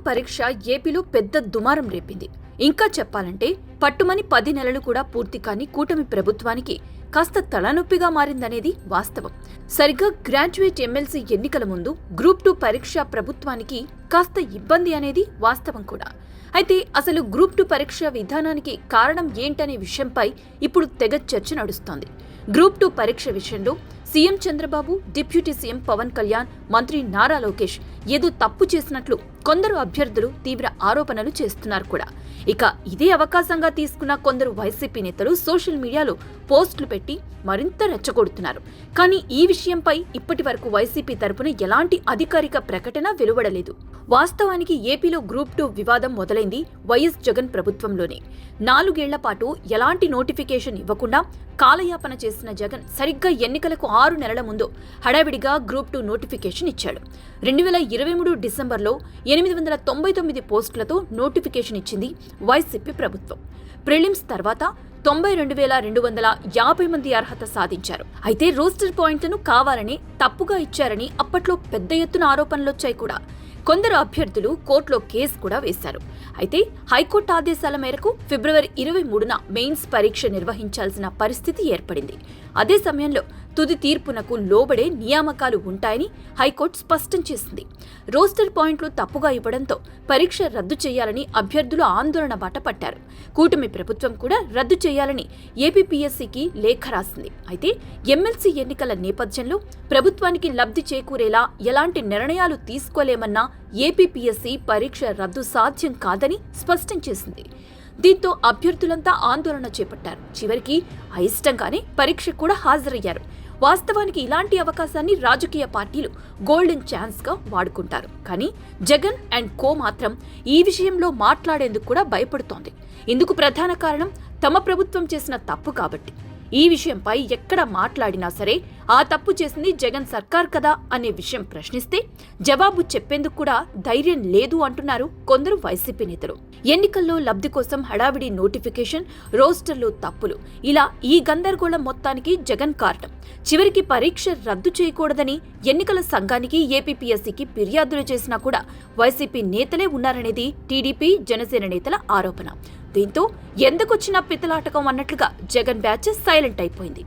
పరీక్ష ఏపీలో పెద్ద దుమారం రేపింది. ఇంకా చెప్పాలంటే పట్టుమని 10 నెలలు కూడా పూర్తి కాని కూటమి ప్రభుత్వానికి కాస్త తలనొప్పిగా మారిందనేది వాస్తవం. సరిగ్గా గ్రాడ్యుయేట్ ఎమ్మెల్సీ ఎన్నికల ముందు గ్రూప్ 2 పరీక్ష ప్రభుత్వానికి కాస్త ఇబ్బంది అనేది వాస్తవం కూడా. అయితే అసలు గ్రూప్ 2 పరీక్ష విధానానికి కారణం ఏంటనే విషయంపై ఇప్పుడు తెగ చర్చ నడుస్తోంది. గ్రూప్ 2 పరీక్ష విషయంలో CM Chandrababu, deputy CM Pawan Kalyan, మంత్రి నారా లోకేష్ ఏదో తప్పు చేసినట్లు కొందరు అభ్యర్థులు తీవ్ర ఆరోపణలు చేస్తున్నారు కూడా. ఇక ఇదే అవకాశంగా తీసుకున్న కొందరు వైసీపీ నేతలు సోషల్ మీడియాలో పోస్టులు పెట్టి మరింత రెచ్చగొడుతున్నారు. కానీ ఈ విషయంపై ఇప్పటి వరకు వైసీపీ తరపున ఎలాంటి అధికారిక ప్రకటన వెలువడలేదు. వాస్తవానికి ఏపీలో గ్రూప్ 2 వివాదం మొదలైంది వైఎస్ జగన్ ప్రభుత్వంలోనే. 4 ఏళ్ల పాటు ఎలాంటి నోటిఫికేషన్ ఇవ్వకుండా కాలయాపన చేసిన జగన్ సరిగ్గా ఎన్నికలకు 6 నెలల ముందు హడావిడిగా గ్రూప్ 2 నోటిఫికేషన్ ఇచ్చాడు. 2023 డిసెంబర్లో 899 పోస్టులతో నోటిఫికేషన్ ఇచ్చింది వైసీపీ ప్రభుత్వం. ప్రిలిమ్స్ తర్వాత 92,250 మంది అర్హత సాధించారు. అయితే రోస్టర్ పాయింట్లను కావాలని తప్పుగా ఇచ్చారని అప్పట్లో పెద్ద ఎత్తున ఆరోపణలొచ్చాయి కూడా. కొందరు అభ్యర్థులు కోర్టులో కేసు కూడా వేశారు. అయితే హైకోర్టు ఆదేశాల మేరకు ఫిబ్రవరి 23న మెయిన్స్ పరీక్ష నిర్వహించాల్సిన పరిస్థితి ఏర్పడింది. అదే సమయంలో తుది తీర్పునకు లోబడే నియామకాలు ఉంటాయని హైకోర్టు స్పష్టం చేసింది. రోస్టర్ పాయింట్లు తప్పుగా ఇవ్వడంతో పరీక్ష రద్దు చేయాలని అభ్యర్థులు ఆందోళన బాట పట్టారు. కూటమి ప్రభుత్వం కూడా రద్దు చేయాలని ఏపీపీఎస్సీకి లేఖ రాసింది. అయితే ఎమ్మెల్సీ ఎన్నికల నేపథ్యంలో ప్రభుత్వానికి లబ్ధి చేకూరేలా ఎలాంటి నిర్ణయాలు తీసుకోలేమన్నా ఏపీపీఎస్సీ పరీక్ష రద్దు సాధ్యం కాదని స్పష్టం చేసింది. దీంతో అభ్యర్థులంతా ఆందోళన చేపట్టారు. చివరికి అయిష్టంగానే పరీక్ష కూడా హాజరయ్యారు. వాస్తవానికి ఇలాంటి అవకాశాన్ని రాజకీయ పార్టీలు గోల్డెన్ ఛాన్స్గా వాడుకుంటారు. కానీ జగన్ అండ్ కో మాత్రం ఈ విషయంలో మాట్లాడేందుకు కూడా భయపడుతోంది. ఇందుకు ప్రధాన కారణం తమ ప్రభుత్వం చేసిన తప్పు కాబట్టి. ఈ విషయంపై ఎక్కడ మాట్లాడినా సరే ఆ తప్పు చేసింది జగన్ సర్కార్ కదా అనే విషయం ప్రశ్నిస్తే జవాబు చెప్పేందుకు కూడా ధైర్యం లేదు అంటున్నారు కొందరు వైసీపీ నేతలు. ఎన్నికల్లో లబ్ధి కోసం హడావిడి నోటిఫికేషన్, రోస్టర్లు తప్పులు, ఇలా ఈ గందరగోళం మొత్తానికి జగన్ కారణం. చివరికి పరీక్ష రద్దు చేయకూడదని ఎన్నికల సంఘానికి, ఏపీపీఎస్సీకి ఫిర్యాదులు చేసినా కూడా వైసీపీ నేతలే ఉన్నారనేది టీడీపీ, జనసేన నేతల ఆరోపణ. దీంతో ఎందుకొచ్చిన పిత్తలాటకం అన్నట్లుగా జగన్ బ్యాచ్ సైలెంట్ అయిపోయింది.